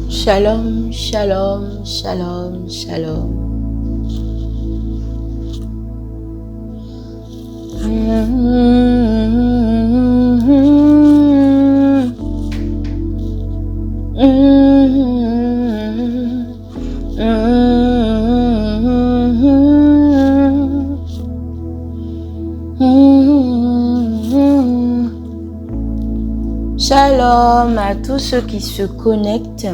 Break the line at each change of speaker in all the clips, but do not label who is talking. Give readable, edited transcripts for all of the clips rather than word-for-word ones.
Shalom, shalom, shalom, shalom. Shalom à tous ceux qui se connectent.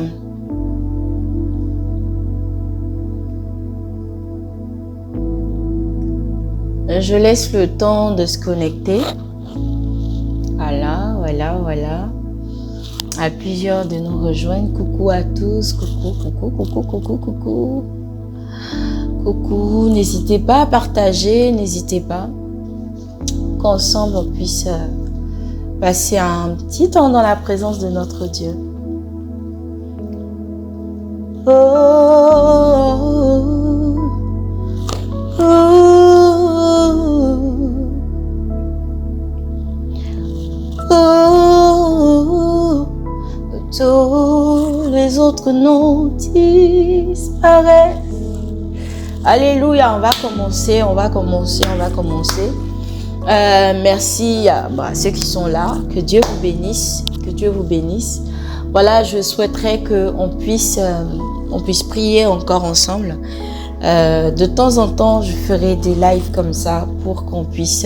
Je laisse le temps de se connecter. Voilà. À plusieurs de nous rejoindre. Coucou à tous. Coucou. N'hésitez pas à partager. N'hésitez pas. Qu'ensemble on puisse passer un petit temps dans la présence de notre Dieu. Tous les autres noms disparaissent. Alléluia, on va commencer. Merci à ceux qui sont là. Que Dieu vous bénisse. Voilà, je souhaiterais qu'on puisse prier encore ensemble. De temps en temps, je ferai des lives comme ça pour qu'on puisse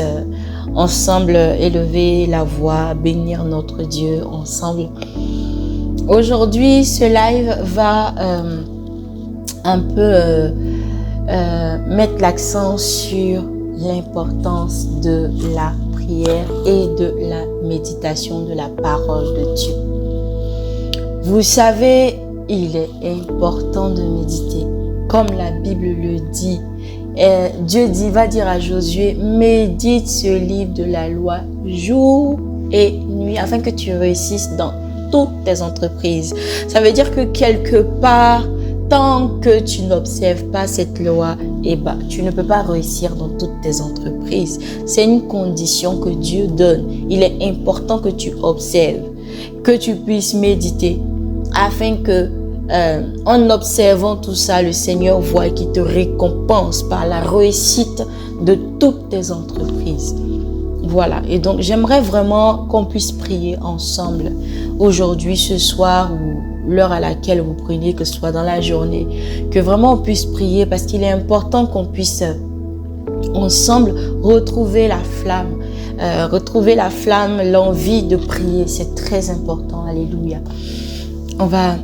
ensemble élever la voix, bénir notre Dieu ensemble. Aujourd'hui, ce live va un peu mettre l'accent sur l'importance de la prière et de la méditation de la parole de Dieu. Vous savez, il est important de méditer. Comme la Bible le dit, Dieu va dire à Josué, médite ce livre de la loi jour et nuit afin que tu réussisses dans toutes tes entreprises. Ça veut dire que quelque part, tant que tu n'observes pas cette loi, tu ne peux pas réussir dans toutes tes entreprises. C'est une condition que Dieu donne. Il est important que tu observes, que tu puisses méditer afin que en observant tout ça, le Seigneur voit et qu'il te récompense par la réussite de toutes tes entreprises. Voilà, et donc j'aimerais vraiment qu'on puisse prier ensemble aujourd'hui, ce soir ou l'heure à laquelle vous priez, que ce soit dans la journée, que vraiment on puisse prier parce qu'il est important qu'on puisse ensemble retrouver la flamme, l'envie de prier, c'est très important, alléluia. On va...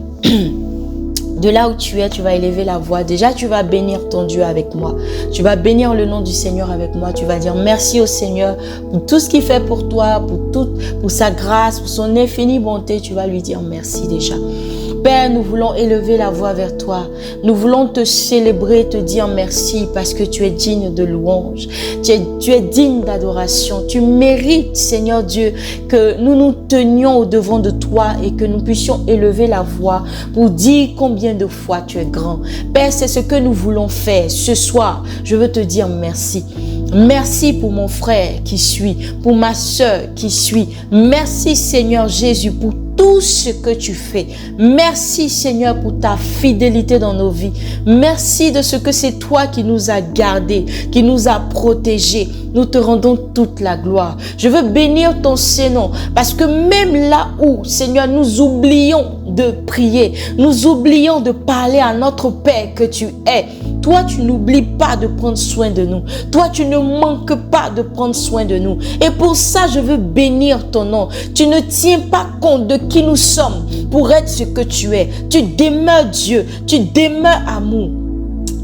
De là où tu es, tu vas élever la voix. Déjà, tu vas bénir ton Dieu avec moi. Tu vas bénir le nom du Seigneur avec moi. Tu vas dire merci au Seigneur pour tout ce qu'il fait pour toi, pour sa grâce, pour son infinie bonté. Tu vas lui dire merci déjà. Père, nous voulons élever la voix vers toi. Nous voulons te célébrer, te dire merci parce que tu es digne de louange. Tu es digne d'adoration. Tu mérites, Seigneur Dieu, que nous nous tenions au devant de toi et que nous puissions élever la voix pour dire combien de fois tu es grand. Père, c'est ce que nous voulons faire ce soir. Je veux te dire merci. Merci pour mon frère qui suit, pour ma sœur qui suit. Merci Seigneur Jésus pour tout ce que tu fais. Merci Seigneur pour ta fidélité dans nos vies. Merci de ce que c'est toi qui nous as gardés, qui nous a protégés. Nous te rendons toute la gloire. Je veux bénir ton Saint-Nom parce que même là où, Seigneur, nous oublions de prier, nous oublions de parler à notre Père que tu es. Toi, tu n'oublies pas de prendre soin de nous. Toi, tu ne manques pas de prendre soin de nous. Et pour ça, je veux bénir ton nom. Tu ne tiens pas compte de qui nous sommes pour être ce que tu es. Tu demeures Dieu. Tu demeures amour.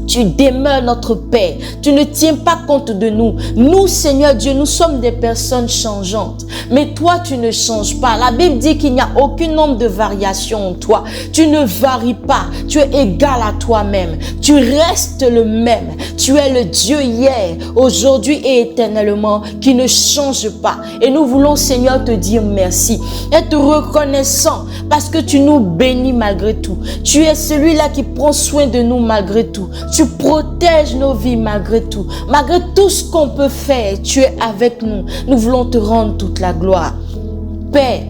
Tu demeures notre Père. Tu ne tiens pas compte de nous. Nous, Seigneur Dieu, nous sommes des personnes changeantes. Mais toi, tu ne changes pas. La Bible dit qu'il n'y a aucun nombre de variations en toi. Tu ne varies pas. Tu es égal à toi-même. Tu restes le même. Tu es le Dieu hier, aujourd'hui et éternellement qui ne change pas. Et nous voulons, Seigneur, te dire merci. Être reconnaissant parce que tu nous bénis malgré tout. Tu es celui-là qui prend soin de nous malgré tout. Tu protèges nos vies malgré tout. Malgré tout ce qu'on peut faire, tu es avec nous. Nous voulons te rendre toute la gloire. Père,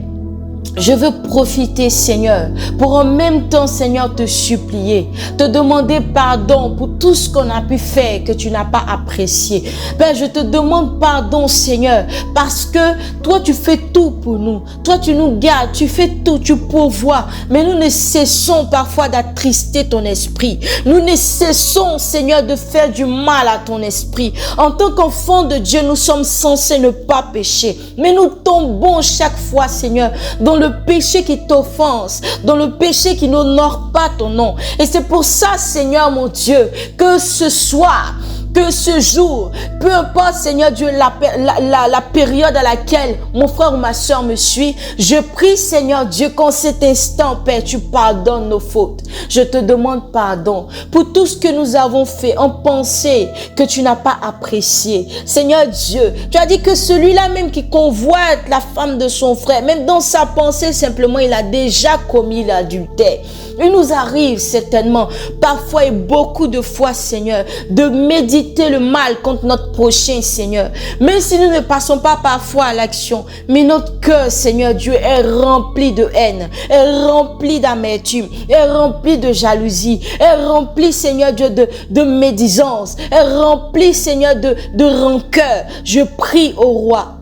je veux profiter, Seigneur, pour en même temps, Seigneur, te supplier, te demander pardon pour tout ce qu'on a pu faire que tu n'as pas apprécié. Père, je te demande pardon, Seigneur, parce que toi, tu fais tout pour nous. Toi, tu nous gardes, tu fais tout, tu pourvois. Mais nous ne cessons parfois d'attrister ton esprit. Nous ne cessons, Seigneur, de faire du mal à ton esprit. En tant qu'enfants de Dieu, nous sommes censés ne pas pécher. Mais nous tombons chaque fois, Seigneur, dans le péché qui t'offense, dans le péché qui n'honore pas ton nom. Et c'est pour ça, Seigneur mon Dieu, que ce soir, que ce jour, peu importe, Seigneur Dieu, la période à laquelle mon frère ou ma soeur me suit, je prie, Seigneur Dieu, qu'en cet instant, Père, tu pardonnes nos fautes. Je te demande pardon pour tout ce que nous avons fait en pensée que tu n'as pas apprécié. Seigneur Dieu, tu as dit que celui-là même qui convoite la femme de son frère, même dans sa pensée, simplement, il a déjà commis l'adultère. Il nous arrive certainement, parfois et beaucoup de fois, Seigneur, de méditer le mal contre notre prochain, Seigneur. Même si nous ne passons pas parfois à l'action, mais notre cœur, Seigneur Dieu, est rempli de haine, est rempli d'amertume, est rempli de jalousie, est rempli, Seigneur Dieu, de médisance, est rempli, Seigneur, de rancœur. Je prie au roi,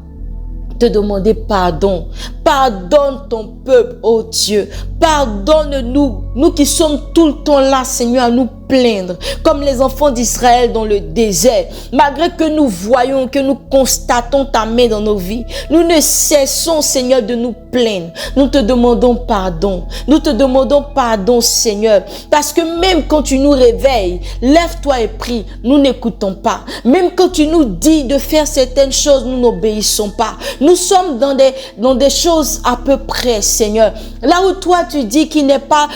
te demander pardon. Pardonne ton peuple, oh Dieu. Pardonne-nous, nous qui sommes tout le temps là, Seigneur, à nous plaindre, comme les enfants d'Israël dans le désert. Malgré que nous voyons, que nous constatons ta main dans nos vies, nous ne cessons, Seigneur, de nous plaindre. Nous te demandons pardon. Nous te demandons pardon, Seigneur. Parce que même quand tu nous réveilles, lève-toi et prie, nous n'écoutons pas. Même quand tu nous dis de faire certaines choses, nous n'obéissons pas. Nous sommes dans des choses à peu près, Seigneur. Là où toi, tu dis qu'il n'est pas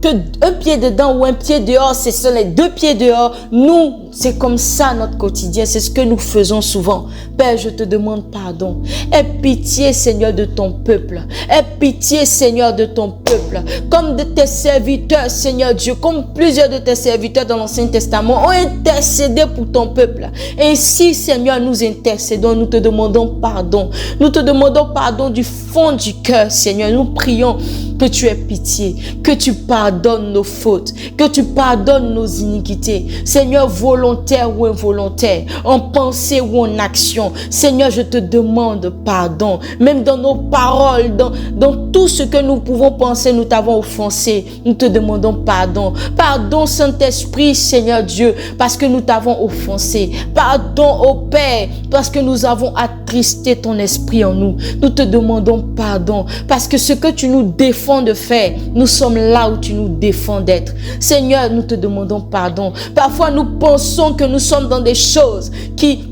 que un pied dedans ou un pied dehors, ce sont les deux pieds dehors. Nous, c'est comme ça notre quotidien. C'est ce que nous faisons souvent. Père, je te demande pardon. Aie pitié, Seigneur, de ton peuple. Aie pitié, Seigneur, de ton peuple. Comme de tes serviteurs, Seigneur Dieu, comme plusieurs de tes serviteurs dans l'Ancien Testament ont intercédé pour ton peuple. Ainsi, Seigneur, nous intercédons, nous te demandons pardon. Nous te demandons pardon du fond du cœur, Seigneur. Nous prions que tu aies pitié, que tu pardonnes nos fautes, que tu pardonnes nos iniquités. Seigneur, volontaire ou involontaire, en pensée ou en action. Seigneur, je te demande pardon. Même dans nos paroles, dans tout ce que nous pouvons penser, nous t'avons offensé. Nous te demandons pardon. Pardon, Saint-Esprit, Seigneur Dieu, parce que nous t'avons offensé. Pardon, ô Père, parce que nous avons attristé ton esprit en nous. Nous te demandons pardon, parce que ce que tu nous défends de faire, nous sommes là où tu nous défends d'être. Seigneur, nous te demandons pardon. Parfois, nous pensons que nous sommes dans des choses qui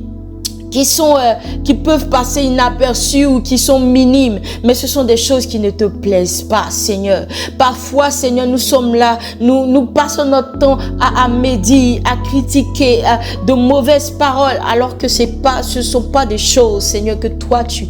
peuvent passer inaperçues ou qui sont minimes, mais ce sont des choses qui ne te plaisent pas, Seigneur. Parfois, Seigneur, nous sommes là, nous passons notre temps à médire, à critiquer, de mauvaises paroles, alors que ce sont pas des choses, Seigneur, que toi tu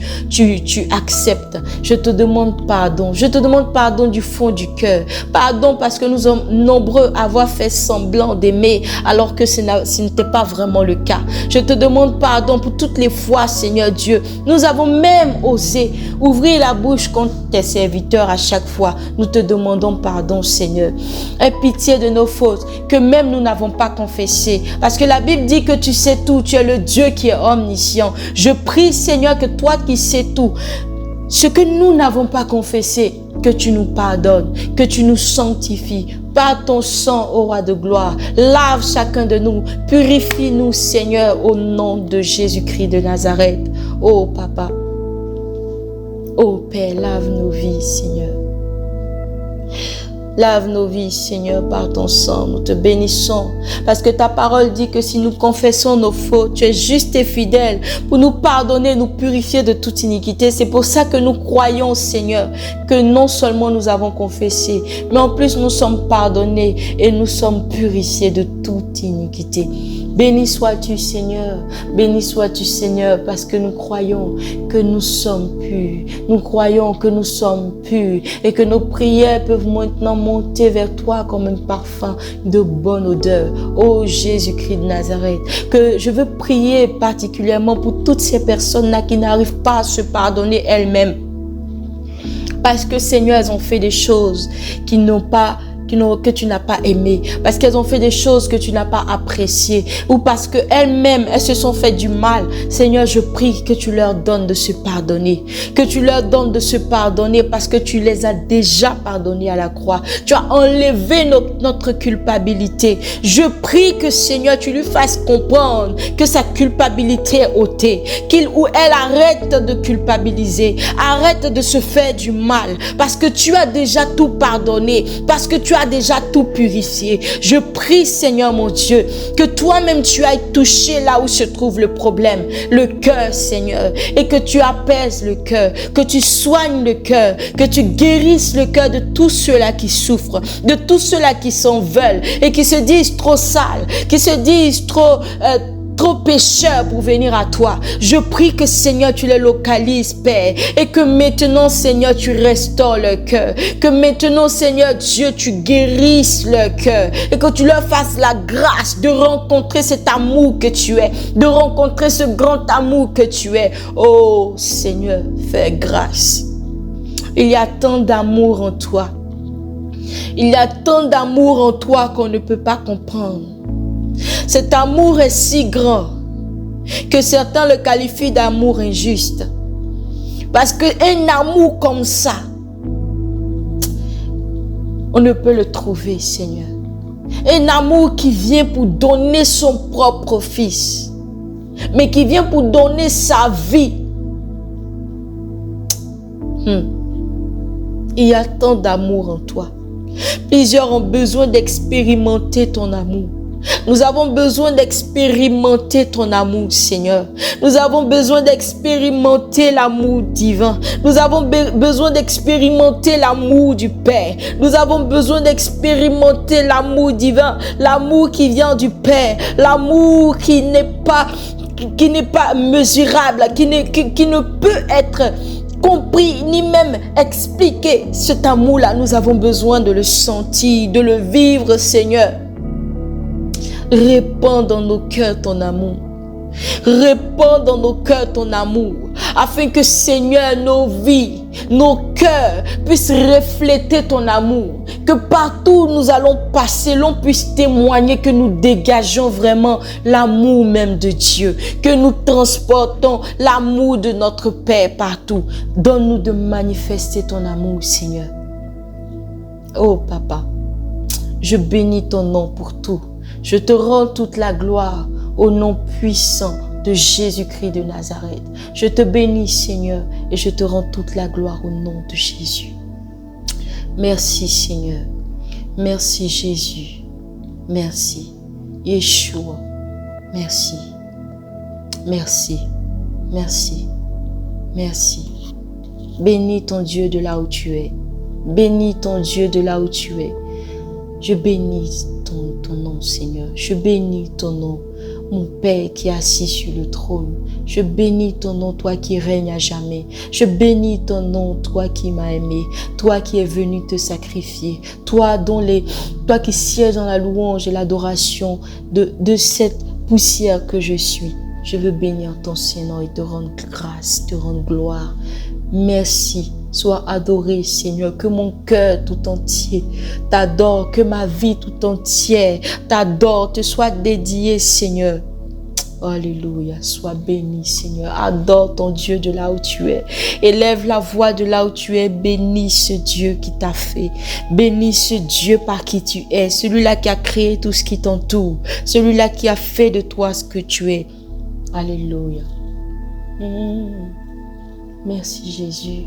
acceptes. Je te demande pardon. Je te demande pardon du fond du cœur. Pardon parce que nous sommes nombreux à avoir fait semblant d'aimer, alors que ce n'était pas vraiment le cas. Je te demande pardon pour toutes les fois, Seigneur Dieu, nous avons même osé ouvrir la bouche contre tes serviteurs à chaque fois. Nous te demandons pardon, Seigneur. Aie pitié de nos fautes que même nous n'avons pas confessées. Parce que la Bible dit que tu sais tout, tu es le Dieu qui est omniscient. Je prie, Seigneur, que toi qui sais tout, ce que nous n'avons pas confessé, que tu nous pardonnes, que tu nous sanctifies. Par ton sang, ô roi de gloire, lave chacun de nous, purifie-nous, Seigneur, au nom de Jésus-Christ de Nazareth. Ô Papa, ô Père, lave nos vies, Seigneur. Lave nos vies, Seigneur, par ton sang. Nous te bénissons. Parce que ta parole dit que si nous confessons nos fautes, tu es juste et fidèle pour nous pardonner, nous purifier de toute iniquité. C'est pour ça que nous croyons, Seigneur, que non seulement nous avons confessé, mais en plus nous sommes pardonnés et nous sommes purifiés de toute iniquité. Béni sois-tu, Seigneur. Béni sois-tu, Seigneur, parce que nous croyons que nous sommes purs. Nous croyons que nous sommes purs et que nos prières peuvent maintenant monter vers toi comme un parfum de bonne odeur. Ô Jésus-Christ de Nazareth, que je veux prier particulièrement pour toutes ces personnes-là qui n'arrivent pas à se pardonner elles-mêmes. Parce que, Seigneur, elles ont fait des choses que tu n'as pas aimé, parce qu'elles ont fait des choses que tu n'as pas appréciées, ou parce qu'elles-mêmes, elles se sont fait du mal. Seigneur, je prie que tu leur donnes de se pardonner, que tu leur donnes de se pardonner parce que tu les as déjà pardonnés à la croix. Tu as enlevé notre culpabilité. Je prie que, Seigneur, tu lui fasses comprendre que sa culpabilité est ôtée, qu'il ou elle arrête de culpabiliser, arrête de se faire du mal, parce que tu as déjà tout pardonné, parce que tu as déjà tout purifié. Je prie, Seigneur mon Dieu, que toi-même tu ailles toucher là où se trouve le problème, le cœur, Seigneur, et que tu apaises le cœur, que tu soignes le cœur, que tu guérisses le cœur de tous ceux-là qui souffrent, de tous ceux-là qui s'en veulent et qui se disent trop sales, qui se disent trop pécheurs pour venir à toi. Je prie que, Seigneur, tu les localises, Père, et que maintenant, Seigneur, tu restaures leur cœur, que maintenant, Seigneur Dieu, tu guérisses leur cœur et que tu leur fasses la grâce de rencontrer cet amour que tu es, de rencontrer ce grand amour que tu es. Oh Seigneur, fais grâce. Il y a tant d'amour en toi. Il y a tant d'amour en toi qu'on ne peut pas comprendre. Cet amour est si grand que certains le qualifient d'amour injuste. Parce qu'un amour comme ça, on ne peut le trouver, Seigneur. Un amour qui vient pour donner son propre fils, mais qui vient pour donner sa vie. Il y a tant d'amour en toi. Plusieurs ont besoin d'expérimenter ton amour. Nous avons besoin d'expérimenter ton amour, Seigneur. Nous avons besoin d'expérimenter l'amour divin. Nous avons besoin d'expérimenter l'amour du Père. Nous avons besoin d'expérimenter l'amour divin, l'amour qui vient du Père, l'amour qui n'est pas mesurable, qui ne peut être compris ni même expliqué. Cet amour-là, nous avons besoin de le sentir, de le vivre, Seigneur. Répands dans nos cœurs ton amour. Répands dans nos cœurs ton amour, afin que, Seigneur, nos vies, nos cœurs puissent refléter ton amour. Que partout où nous allons passer, l'on puisse témoigner que nous dégageons vraiment l'amour même de Dieu. Que nous transportons l'amour de notre Père partout. Donne-nous de manifester ton amour, Seigneur. Oh Papa, je bénis ton nom pour tout. Je te rends toute la gloire au nom puissant de Jésus-Christ de Nazareth. Je te bénis, Seigneur, et je te rends toute la gloire au nom de Jésus. Merci, Seigneur. Merci, Jésus. Merci, Yeshua. Merci. Merci. Merci. Merci. Bénis ton Dieu de là où tu es. Bénis ton Dieu de là où tu es. Je bénis ton nom, Seigneur. Je bénis ton nom, mon Père qui est assis sur le trône. Je bénis ton nom, toi qui règnes à jamais. Je bénis ton nom, toi qui m'as aimé, toi qui es venu te sacrifier, toi qui sièges dans la louange et l'adoration de cette poussière que je suis. Je veux bénir ton Seigneur et te rendre grâce, te rendre gloire. Merci. Sois adoré, Seigneur, que mon cœur tout entier t'adore, que ma vie tout entière t'adore, te soit dédiée, Seigneur. Alléluia, sois béni, Seigneur. Adore ton Dieu de là où tu es. Élève la voix de là où tu es. Bénis ce Dieu qui t'a fait. Bénis ce Dieu par qui tu es. Celui-là qui a créé tout ce qui t'entoure. Celui-là qui a fait de toi ce que tu es. Alléluia. Merci, Jésus.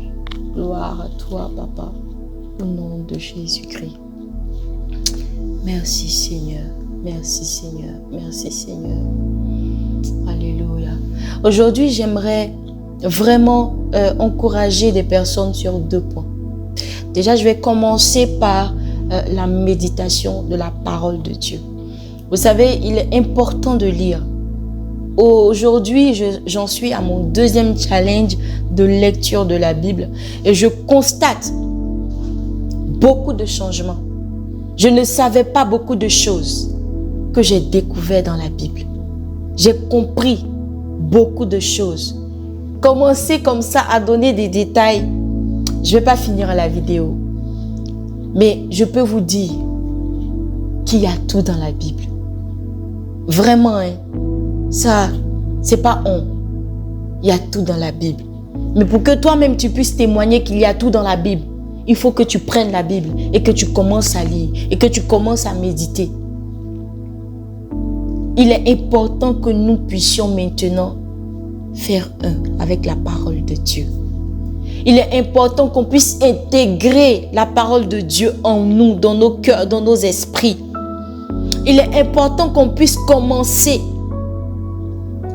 Gloire à toi, Papa, au nom de Jésus-Christ. Merci Seigneur. Merci Seigneur. Merci Seigneur. Alléluia. Aujourd'hui, j'aimerais vraiment encourager des personnes sur 2 points. Déjà, je vais commencer par la méditation de la parole de Dieu. Vous savez, il est important de lire. Aujourd'hui, j'en suis à mon 2e challenge de lecture de la Bible et je constate beaucoup de changements. Je ne savais pas beaucoup de choses que j'ai découvertes dans la Bible. J'ai compris beaucoup de choses. Commencer comme ça à donner des détails, je ne vais pas finir la vidéo. Mais je peux vous dire qu'il y a tout dans la Bible. Vraiment, hein, ça, c'est pas honte. Il y a tout dans la Bible. Mais pour que toi-même tu puisses témoigner qu'il y a tout dans la Bible, il faut que tu prennes la Bible et que tu commences à lire et que tu commences à méditer. Il est important que nous puissions maintenant faire un avec la parole de Dieu. Il est important qu'on puisse intégrer la parole de Dieu en nous, dans nos cœurs, dans nos esprits. Il est important qu'on puisse commencer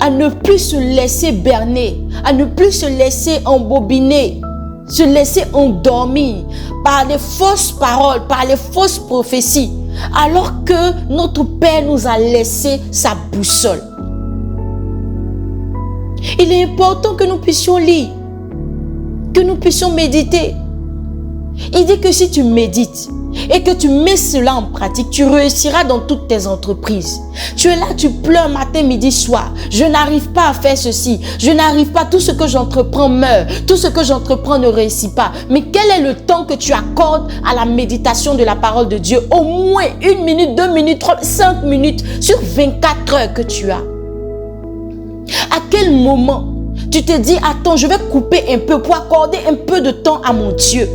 à ne plus se laisser berner, à ne plus se laisser embobiner, se laisser endormir par les fausses paroles, par les fausses prophéties, alors que notre Père nous a laissé sa boussole. Il est important que nous puissions lire, que nous puissions méditer. Il dit que si tu médites et que tu mets cela en pratique, tu réussiras dans toutes tes entreprises. Tu es là, tu pleures matin, midi, soir. Je n'arrive pas à faire ceci. Je n'arrive pas. Tout ce que j'entreprends meurt. Tout ce que j'entreprends ne réussit pas. Mais quel est le temps que tu accordes à la méditation de la parole de Dieu? Au moins 1 minute, 2 minutes, 3, 5 minutes sur 24 heures que tu as. À quel moment tu te dis, attends, je vais couper un peu pour accorder un peu de temps à mon Dieu,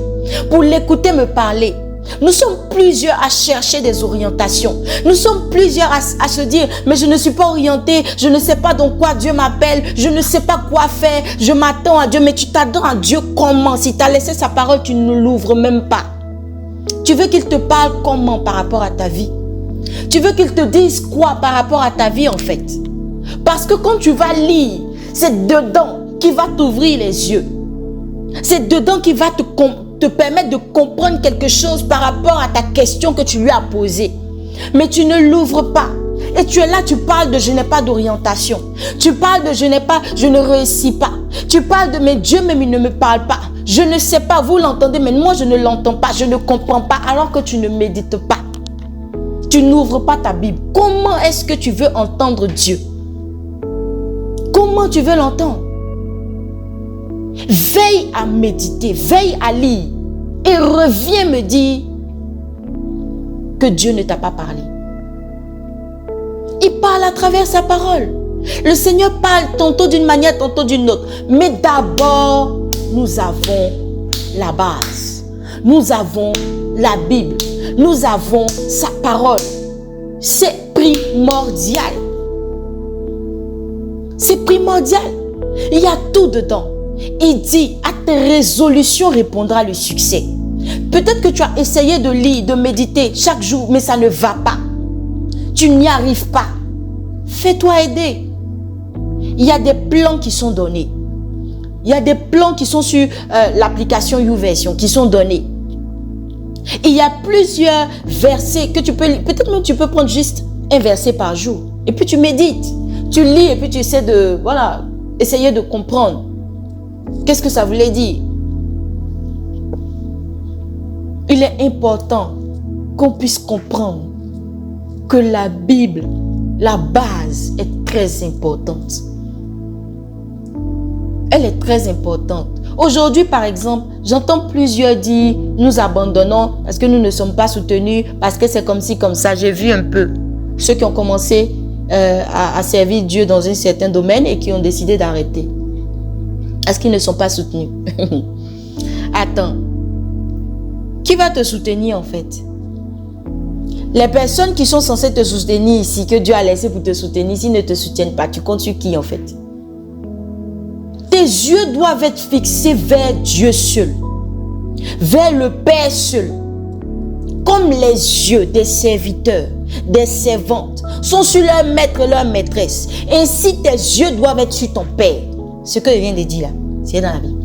pour l'écouter me parler? Nous sommes plusieurs à chercher des orientations. Nous sommes plusieurs à se dire, mais je ne suis pas orienté, je ne sais pas dans quoi Dieu m'appelle, je ne sais pas quoi faire, je m'attends à Dieu. Mais tu t'attends à Dieu comment? Si tu as laissé sa parole, tu ne l'ouvres même pas. Tu veux qu'il te parle comment par rapport à ta vie? Tu veux qu'il te dise quoi par rapport à ta vie en fait? Parce que quand tu vas lire, c'est dedans qui va t'ouvrir les yeux. C'est dedans qui va te permettre de comprendre quelque chose par rapport à ta question que tu lui as posée. Mais tu ne l'ouvres pas. Et tu es là, tu parles de je n'ai pas d'orientation. Tu parles de je ne réussis pas. Tu parles de mais Dieu même il ne me parle pas. Je ne sais pas, vous l'entendez, mais moi je ne l'entends pas, je ne comprends pas alors que tu ne médites pas. Tu n'ouvres pas ta Bible. Comment est-ce que tu veux entendre Dieu? Comment tu veux l'entendre? Veille à méditer, veille à lire et reviens me dire que Dieu ne t'a pas parlé. Il parle à travers sa parole. Le Seigneur parle tantôt d'une manière, tantôt d'une autre. Mais d'abord, nous avons la base. Nous avons la Bible. Nous avons sa parole. C'est primordial. C'est primordial. Il y a tout dedans. Il dit, à tes résolutions répondra le succès. Peut-être que tu as essayé de lire, de méditer chaque jour, mais ça ne va pas. Tu n'y arrives pas. Fais-toi aider. Il y a des plans qui sont donnés. Il y a des plans qui sont sur l'application YouVersion qui sont donnés. Il y a plusieurs versets que tu peux lire. Peut-être même tu peux prendre juste un verset par jour. Et puis tu médites. Tu lis et puis tu essaies de, essayer de comprendre. Qu'est-ce que ça voulait dire? Il est important qu'on puisse comprendre que la Bible, la base est très importante. Elle est très importante. Aujourd'hui, par exemple, j'entends plusieurs dire « Nous abandonnons parce que nous ne sommes pas soutenus, parce que c'est comme ci, comme ça. » J'ai vu un peu ceux qui ont commencé à servir Dieu dans un certain domaine et qui ont décidé d'arrêter. Est-ce qu'ils ne sont pas soutenus? Attends. Qui va te soutenir en fait? Les personnes qui sont censées te soutenir ici, que Dieu a laissé pour te soutenir, s'ils ne te soutiennent pas, tu comptes sur qui en fait? Tes yeux doivent être fixés vers Dieu seul, vers le Père seul. comme les yeux des serviteurs, des servantes sont sur leur maître et leur maîtresse, ainsi tes yeux doivent être sur ton Père. Ce que je viens de dire là, c'est dans la Bible.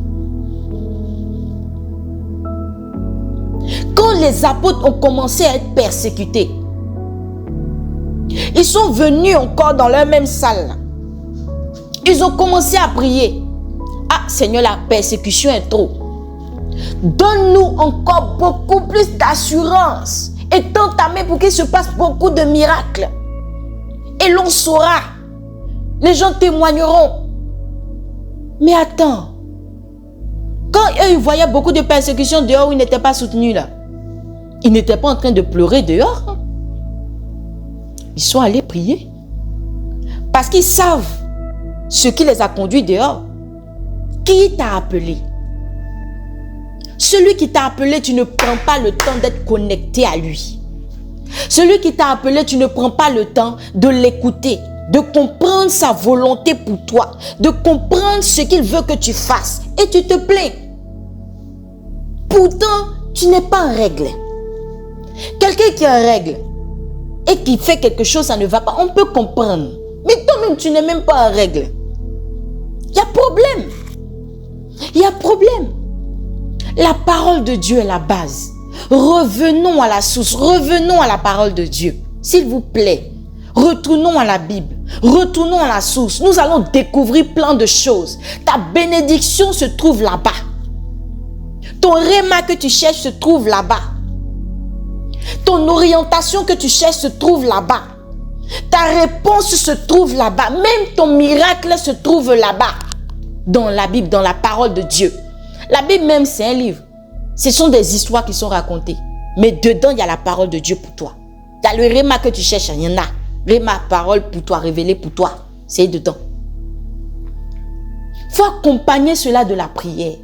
Quand les apôtres ont commencé à être persécutés, ils sont venus encore dans leur même salle. Ils ont commencé à prier. Ah Seigneur, la persécution est trop. Donne-nous encore beaucoup plus d'assurance. Et tends ta main pour qu'il se passe beaucoup de miracles. Et l'on saura. Les gens témoigneront. Mais attends. Quand eux, ils voyaient beaucoup de persécutions dehors où ils n'étaient pas soutenus là, ils n'étaient pas en train de pleurer dehors. Ils sont allés prier. Parce qu'ils savent ce qui les a conduits dehors. Qui t'a appelé? Celui qui t'a appelé, tu ne prends pas le temps d'être connecté à lui. Celui qui t'a appelé, tu ne prends pas le temps de l'écouter, de comprendre sa volonté pour toi, de comprendre ce qu'il veut que tu fasses. Et tu te plains. Pourtant, tu n'es pas en règle. Quelqu'un qui est en règle et qui fait quelque chose, ça ne va pas, on peut comprendre. Mais toi-même, tu n'es même pas en règle. Il y a problème. Il y a problème. La parole de Dieu est la base. Revenons à la source, revenons à la parole de Dieu. S'il vous plaît, retournons à la Bible, retournons à la source. Nous allons découvrir plein de choses. Ta bénédiction se trouve là-bas. Ton réma que tu cherches se trouve là-bas. Ton orientation que tu cherches se trouve là-bas. Ta réponse se trouve là-bas. Même ton miracle se trouve là-bas. Dans la Bible, dans la parole de Dieu. La Bible même, c'est un livre. Ce sont des histoires qui sont racontées. Mais dedans, il y a la parole de Dieu pour toi. Il y a le réma que tu cherches, il y en a. Réma, parole pour toi, révélée pour toi. C'est dedans. Il faut accompagner cela de la prière.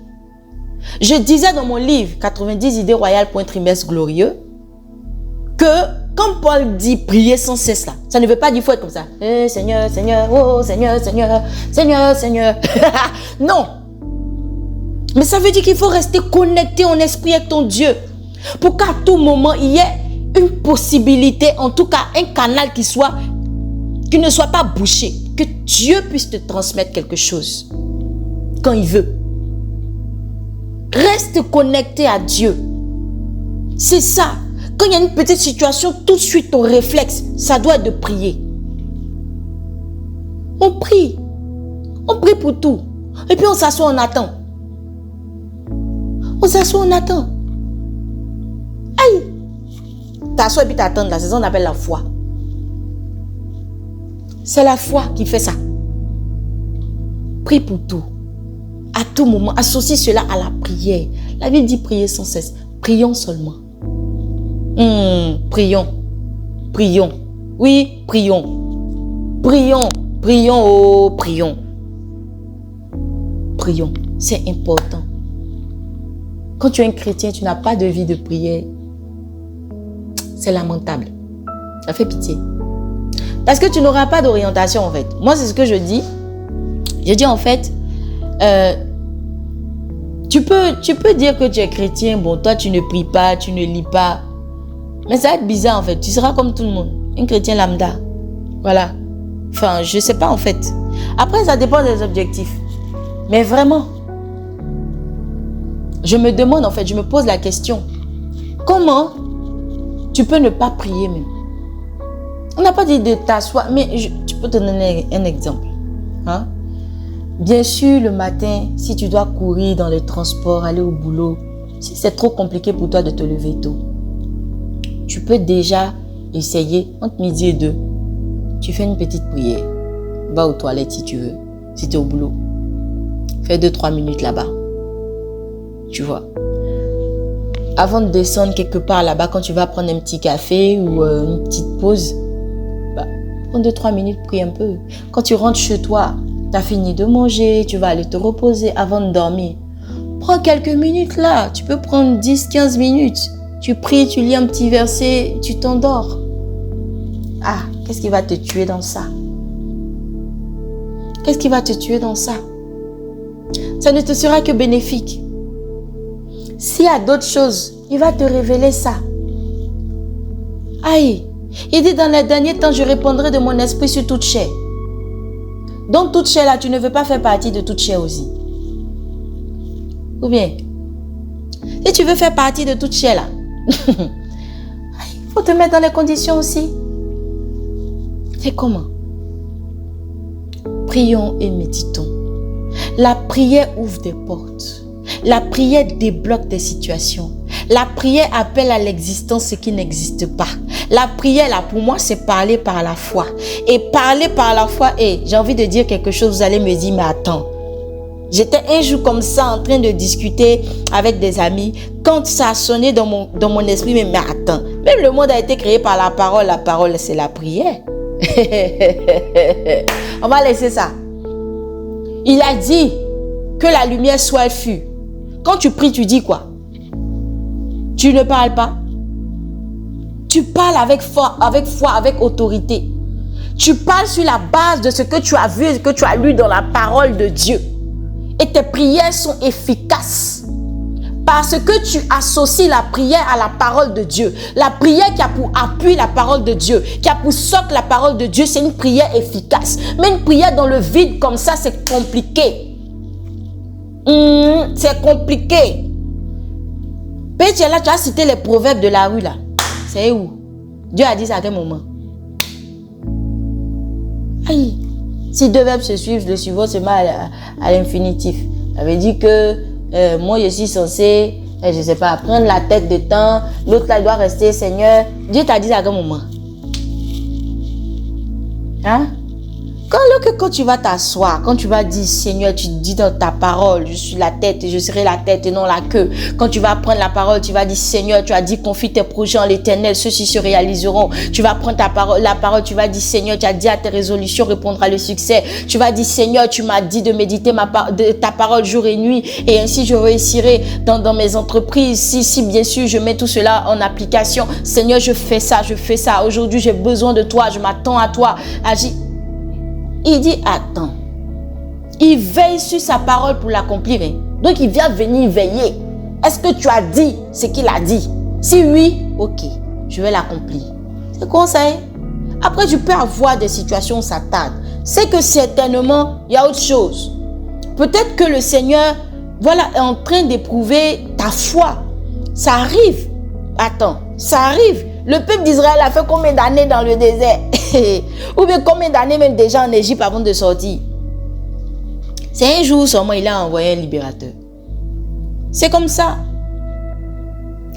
Je disais dans mon livre, 90 idées royales pour un trimestre glorieux, que quand Paul dit prier sans cesse là, ça ne veut pas dire qu'il faut être comme ça. Seigneur, Seigneur, oh Seigneur, Seigneur, Seigneur, Seigneur. Non. Mais ça veut dire qu'il faut rester connecté en esprit avec ton Dieu. Pour qu'à tout moment, il y ait une possibilité, en tout cas un canal qui ne soit pas bouché. Que Dieu puisse te transmettre quelque chose. Quand il veut. Reste connecté à Dieu. C'est ça. Quand il y a une petite situation, tout de suite ton réflexe, ça doit être de prier. On prie. On prie pour tout. Et puis on s'assoit, on attend. On s'assoit, on attend. Aïe! T'assois et puis t'attends. La saison on appelle la foi. C'est la foi qui fait ça. Prie pour tout. À tout moment. Associe cela à la prière. La Bible dit prier sans cesse. Prions seulement. Prions. Prions. Oui, prions. Prions. Prions. Oh, prions. Prions. C'est important. Quand tu es un chrétien, tu n'as pas de vie de prière. C'est lamentable. Ça fait pitié. Parce que tu n'auras pas d'orientation en fait. Moi, c'est ce que je dis. Je dis en fait, tu peux dire que tu es chrétien. Bon, toi, tu ne pries pas, tu ne lis pas. Mais ça va être bizarre en fait. Tu seras comme tout le monde. Un chrétien lambda. Voilà. Enfin, je ne sais pas en fait. Après, ça dépend des objectifs. Mais vraiment, je me demande en fait, je me pose la question. Comment tu peux ne pas prier même? On n'a pas dit de t'asseoir, mais tu peux te donner un exemple. Hein? Bien sûr, le matin, si tu dois courir dans les transports, aller au boulot, si c'est trop compliqué pour toi de te lever tôt, tu peux déjà essayer entre midi et 2. Tu fais une petite prière. Va aux toilettes si tu veux, si tu es au boulot. Fais 2-3 minutes là-bas. Tu vois. Avant de descendre quelque part là-bas, quand tu vas prendre un petit café ou une petite pause, prends 2-3 minutes, prie un peu. Quand tu rentres chez toi, tu as fini de manger, tu vas aller te reposer avant de dormir. Prends quelques minutes là. Tu peux prendre 10-15 minutes. Tu pries, tu lis un petit verset, tu t'endors. Ah, qu'est-ce qui va te tuer dans ça? Qu'est-ce qui va te tuer dans ça? Ça ne te sera que bénéfique. S'il y a d'autres choses, il va te révéler ça. Aïe, il dit dans les derniers temps, je répondrai de mon esprit sur toute chair. Donc toute chair là, tu ne veux pas faire partie de toute chair aussi. Ou bien, si tu veux faire partie de toute chair là, il faut te mettre dans les conditions aussi. C'est comment? Prions et méditons. La prière ouvre des portes. La prière débloque des situations. La prière appelle à l'existence ce qui n'existe pas. La prière, là, pour moi, c'est parler par la foi. Et parler par la foi, j'ai envie de dire quelque chose, vous allez me dire, mais attends. J'étais un jour comme ça, en train de discuter avec des amis. Quand ça a sonné dans mon esprit, mais attends. Même le monde a été créé par la parole, c'est la prière. On va laisser ça. Il a dit que la lumière soit, elle fut. Quand tu pries, tu dis quoi? Tu ne parles pas. Tu parles avec foi, avec autorité. Tu parles sur la base de ce que tu as vu et ce que tu as lu dans la parole de Dieu. Et tes prières sont efficaces. Parce que tu associes la prière à la parole de Dieu. La prière qui a pour appui la parole de Dieu, qui a pour socle la parole de Dieu, c'est une prière efficace. Mais une prière dans le vide comme ça, c'est compliqué. C'est compliqué. Peut-être là, tu as cité les proverbes de la rue là. C'est où? Dieu a dit ça à quel moment? Aïe. Si deux verbes se suivent, le suivant se met à l'infinitif. Ça veut dire que moi je suis censé, je ne sais pas, prendre la tête de temps. L'autre là doit rester Seigneur. Dieu t'a dit ça à quel moment? Hein? Quand tu vas t'asseoir, quand tu vas dire Seigneur, tu dis dans ta parole, je suis la tête et je serai la tête et non la queue. Quand tu vas prendre la parole, tu vas dire Seigneur, tu as dit confie tes projets en l'Éternel, ceux-ci se réaliseront. Tu vas prendre la parole, tu vas dire Seigneur, tu as dit à tes résolutions répondra le succès. Tu vas dire Seigneur, tu m'as dit de méditer ta parole jour et nuit et ainsi je réussirai dans mes entreprises. Si bien sûr je mets tout cela en application, Seigneur, je fais ça. Aujourd'hui j'ai besoin de toi, je m'attends à toi. Agis. Il dit, attends. Il veille sur sa parole pour l'accomplir. Donc, il vient venir veiller. Est-ce que tu as dit ce qu'il a dit? Si oui, ok, je vais l'accomplir. C'est conseil. Après, tu peux avoir des situations où ça tarde. C'est que certainement, il y a autre chose. Peut-être que le Seigneur, est en train d'éprouver ta foi. Ça arrive. Attends, ça arrive. Le peuple d'Israël a fait combien d'années dans le désert? Ou bien combien d'années même déjà en Égypte avant de sortir? C'est un jour seulement il a envoyé un libérateur. C'est comme ça.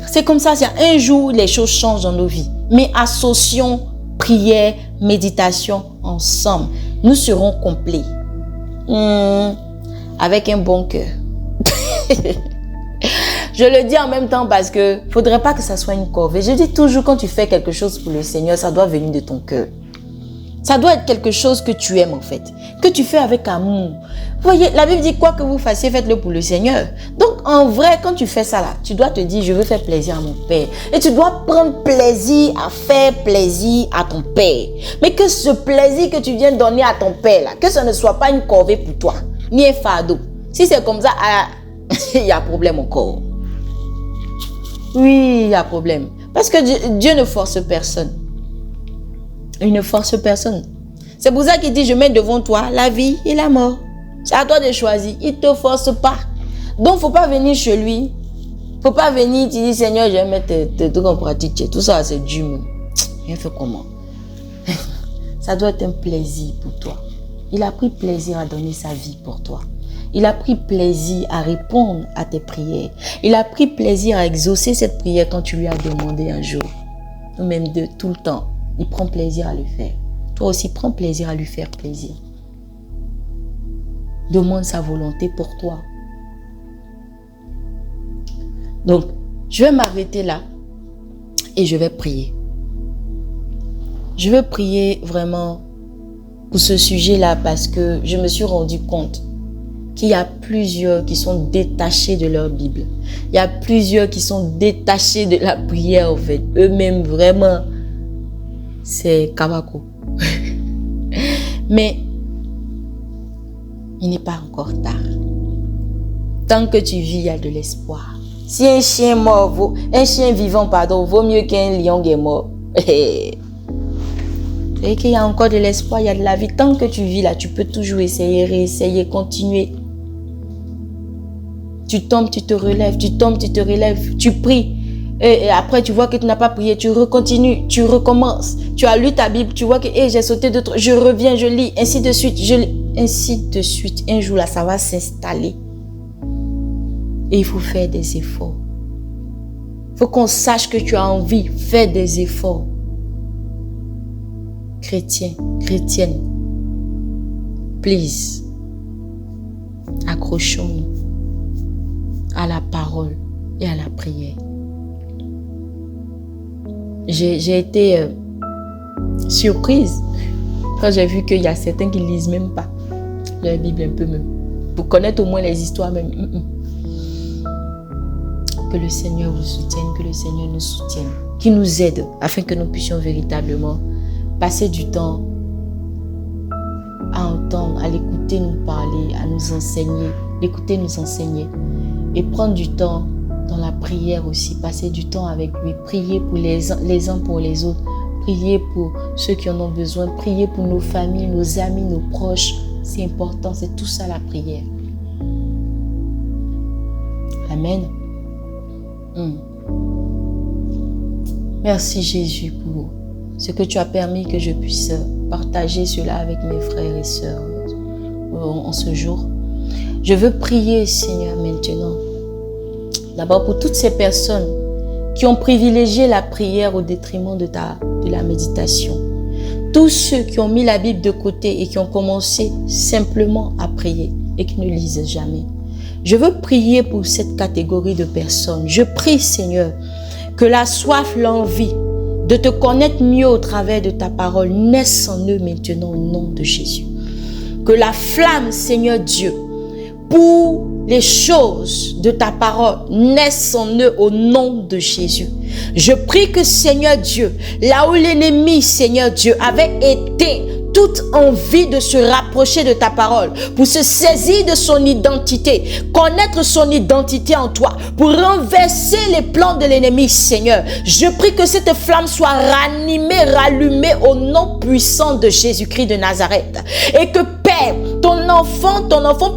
C'est comme ça. C'est un jour les choses changent dans nos vies. Mais associons prière, méditation ensemble. Nous serons complets. Avec un bon cœur. Je le dis en même temps parce que faudrait pas que ça soit une corvée. Je dis toujours, quand tu fais quelque chose pour le Seigneur, ça doit venir de ton cœur. Ça doit être quelque chose que tu aimes en fait, que tu fais avec amour. Vous voyez, la Bible dit quoi que vous fassiez, faites-le pour le Seigneur. Donc en vrai, quand tu fais ça là, tu dois te dire, je veux faire plaisir à mon Père. Et tu dois prendre plaisir à faire plaisir à ton Père. Mais que ce plaisir que tu viens donner à ton Père là, que ce ne soit pas une corvée pour toi, ni un fardeau. Si c'est comme ça, il y a problème encore. Oui, il y a problème. Parce que Dieu ne force personne. Il ne force personne. C'est pour ça qu'il dit, je mets devant toi la vie et la mort. C'est à toi de choisir. Il ne te force pas. Donc, il ne faut pas venir chez lui. Il ne faut pas venir, tu dis, Seigneur, je vais mettre tes trucs en pratique. Tout ça, c'est dur. Il fait comment? Ça doit être un plaisir pour toi. Il a pris plaisir à donner sa vie pour toi. Il a pris plaisir à répondre à tes prières. Il a pris plaisir à exaucer cette prière quand tu lui as demandé un jour. Ou même tout le temps. Il prend plaisir à le faire. Toi aussi, prends plaisir à lui faire plaisir. Demande sa volonté pour toi. Donc, je vais m'arrêter là et je vais prier. Je vais prier vraiment pour ce sujet-là parce que je me suis rendu compte qu'il y a plusieurs qui sont détachés de leur Bible. Il y a plusieurs qui sont détachés de la prière, en fait. Eux-mêmes, vraiment, c'est kabako. Mais il n'est pas encore tard. Tant que tu vis, il y a de l'espoir. Si un chien vivant, vaut mieux qu'un lion qui est mort. Et qu'il y a encore de l'espoir, il y a de la vie. Tant que tu vis là, tu peux toujours essayer, réessayer, continuer. Tu tombes, tu te relèves, tu tombes, tu te relèves, tu pries. Et après, tu vois que tu n'as pas prié, tu recontinues, tu recommences. Tu as lu ta Bible, tu vois que j'ai sauté de trucs, je reviens, je lis, ainsi de suite, ainsi de suite. Un jour là, ça va s'installer. Et il faut faire des efforts. Il faut qu'on sache que tu as envie, fais des efforts. Chrétien, chrétienne, please, accrochons-nous à la parole et à la prière. J'ai été surprise quand j'ai vu qu'il y a certains qui ne lisent même pas la Bible un peu même. Pour connaître au moins les histoires même. Que le Seigneur vous soutienne, que le Seigneur nous soutienne, qu'il nous aide afin que nous puissions véritablement passer du temps à entendre, à l'écouter nous parler, à nous enseigner, l'écouter nous enseigner et prendre du temps dans la prière aussi, passer du temps avec lui, prier pour les uns pour les autres, prier pour ceux qui en ont besoin, prier pour nos familles, nos amis, nos proches. C'est important, c'est tout ça la prière. Amen. Merci Jésus pour ce que tu as permis que je puisse partager cela avec mes frères et sœurs en ce jour. Je veux prier, Seigneur, maintenant. D'abord pour toutes ces personnes qui ont privilégié la prière au détriment de la méditation. Tous ceux qui ont mis la Bible de côté et qui ont commencé simplement à prier et qui ne lisent jamais. Je veux prier pour cette catégorie de personnes. Je prie, Seigneur, que la soif, l'envie de te connaître mieux au travers de ta parole naisse en eux maintenant au nom de Jésus. Que la flamme, Seigneur Dieu, pour les choses de ta parole naissent en eux au nom de Jésus. Je prie que, Seigneur Dieu, là où l'ennemi, Seigneur Dieu, avait éteint toute envie de se rapprocher de ta parole, pour se saisir de son identité, connaître son identité en toi, pour renverser les plans de l'ennemi, Seigneur. Je prie que cette flamme soit ranimée, rallumée au nom puissant de Jésus-Christ de Nazareth. Et que, Père, ton enfant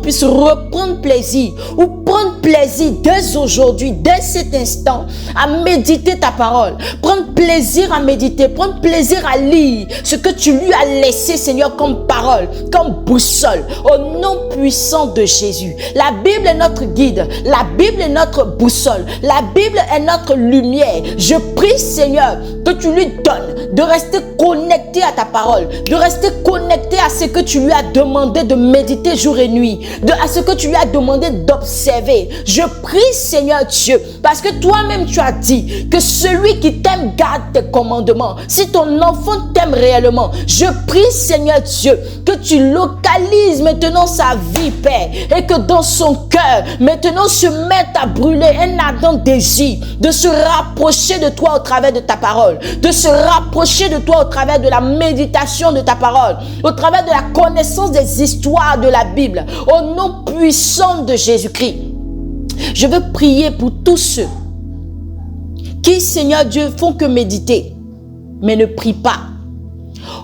puisse reprendre plaisir ou prendre plaisir dès aujourd'hui, dès cet instant, à méditer ta parole. Prendre plaisir à méditer, prendre plaisir à lire ce que tu lui as laissé, Seigneur, comme parole, comme boussole, au nom puissant de Jésus. La Bible est notre guide, la Bible est notre boussole, la Bible est notre lumière. Je prie, Seigneur, que tu lui donnes de rester connecté à ta parole, de rester connecté à ce que tu lui as demandé de méditer jour et nuit, à ce que tu lui as demandé d'observer. Je prie, Seigneur Dieu, parce que toi-même tu as dit que celui qui t'aime garde tes commandements. Si ton enfant t'aime réellement, je prie, Seigneur Dieu, que tu localises maintenant sa vie, Père, et que dans son cœur, maintenant se mette à brûler un ardent désir de se rapprocher de toi au travers de ta parole, de se rapprocher de toi au travers de la méditation de ta parole, au travers de la connaissance des histoires de la Bible, au nom puissant de Jésus-Christ. Je veux prier pour tous ceux qui, Seigneur Dieu, font que méditer, mais ne prient pas.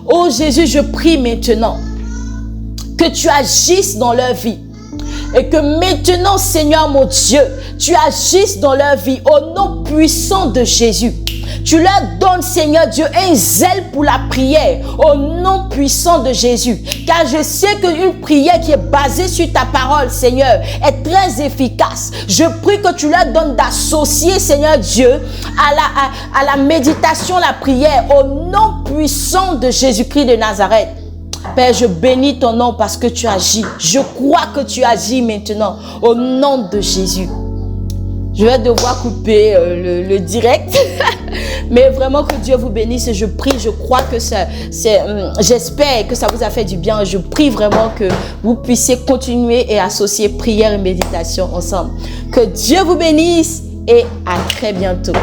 Oh Jésus, je prie maintenant que tu agisses dans leur vie. Et que maintenant, Seigneur mon Dieu, tu agisses dans leur vie au nom puissant de Jésus. Tu leur donnes, Seigneur Dieu, un zèle pour la prière au nom puissant de Jésus. Car je sais qu'une prière qui est basée sur ta parole, Seigneur, est très efficace. Je prie que tu leur donnes d'associer, Seigneur Dieu, à la méditation, la prière au nom puissant de Jésus-Christ de Nazareth. Père, je bénis ton nom parce que tu agis. Je crois que tu agis maintenant au nom de Jésus. Je vais devoir couper le direct. Mais vraiment que Dieu vous bénisse. Je prie, je crois que j'espère que ça vous a fait du bien. Je prie vraiment que vous puissiez continuer et associer prière et méditation ensemble. Que Dieu vous bénisse et à très bientôt.